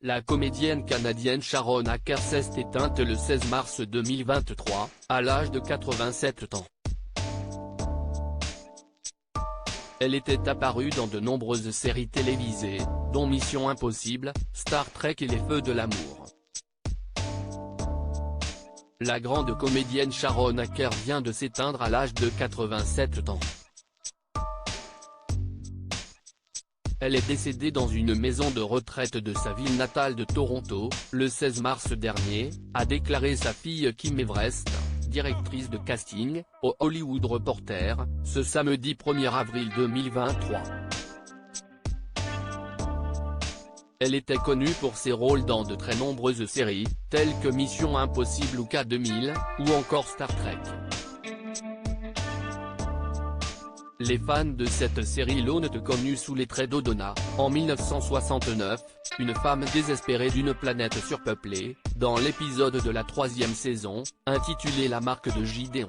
La comédienne canadienne Sharon Acker s'est éteinte le 16 mars 2023, à l'âge de 87 ans. Elle était apparue dans de nombreuses séries télévisées, dont Mission Impossible, Star Trek et Les Feux de l'amour. La grande comédienne Sharon Acker vient de s'éteindre à l'âge de 87 ans. Elle est décédée dans une maison de retraite de sa ville natale de Toronto, le 16 mars dernier, a déclaré sa fille Kim Everest, directrice de casting, au Hollywood Reporter, ce samedi 1er avril 2023. Elle était connue pour ses rôles dans de très nombreuses séries, telles que Mission Impossible ou K2000, ou encore Star Trek. Les fans de cette série l'ont connue sous les traits d'Odona, en 1969, une femme désespérée d'une planète surpeuplée, dans l'épisode de la 3e saison, intitulé La marque de Gideon.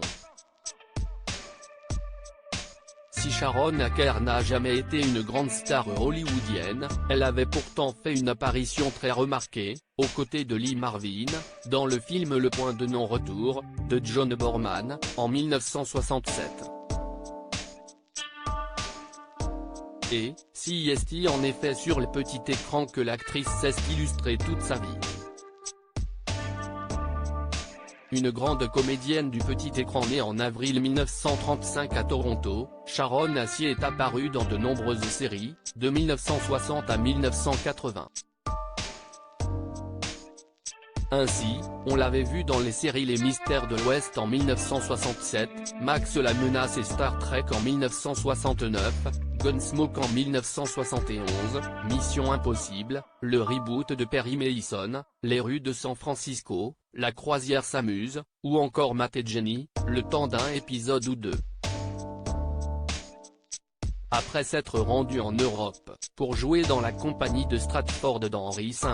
Si Sharon Acker n'a jamais été une grande star hollywoodienne, elle avait pourtant fait une apparition très remarquée, aux côtés de Lee Marvin, dans le film Le Point de non-retour, de John Boorman, en 1967. Et, si est en effet sur le petit écran que l'actrice s'est illustrée toute sa vie. Une grande comédienne du petit écran née en avril 1935 à Toronto, Sharon Acker est apparue dans de nombreuses séries, de 1960 à 1980. Ainsi, on l'avait vu dans les séries Les Mystères de l'Ouest en 1967, Max la menace et Star Trek en 1969, Gunsmoke en 1971, Mission Impossible, le reboot de Perry Mason, Les rues de San Francisco, La croisière s'amuse, ou encore Matt et Jenny, le temps d'un épisode ou deux. Après s'être rendue en Europe, pour jouer dans la compagnie de Stratford dans Henry V,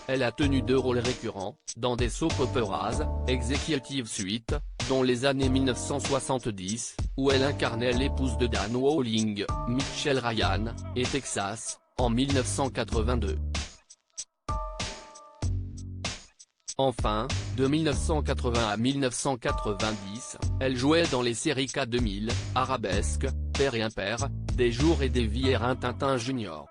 elle a tenu 2 rôles récurrents, dans des soap operas, Executive Suite, dont les années 1970, où elle incarnait l'épouse de Dan Walling, Michelle Ryan, et Texas, en 1982. Enfin, de 1980 à 1990, elle jouait dans les séries K2000, Arabesque, Père et Impair, Des jours et des vies et Rin-Tintin Junior.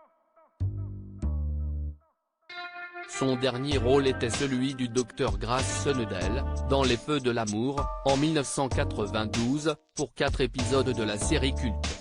Son dernier rôle était celui du Dr Grace Sunnedale, dans Les Feux de l'amour, en 1992, pour 4 épisodes de la série culte.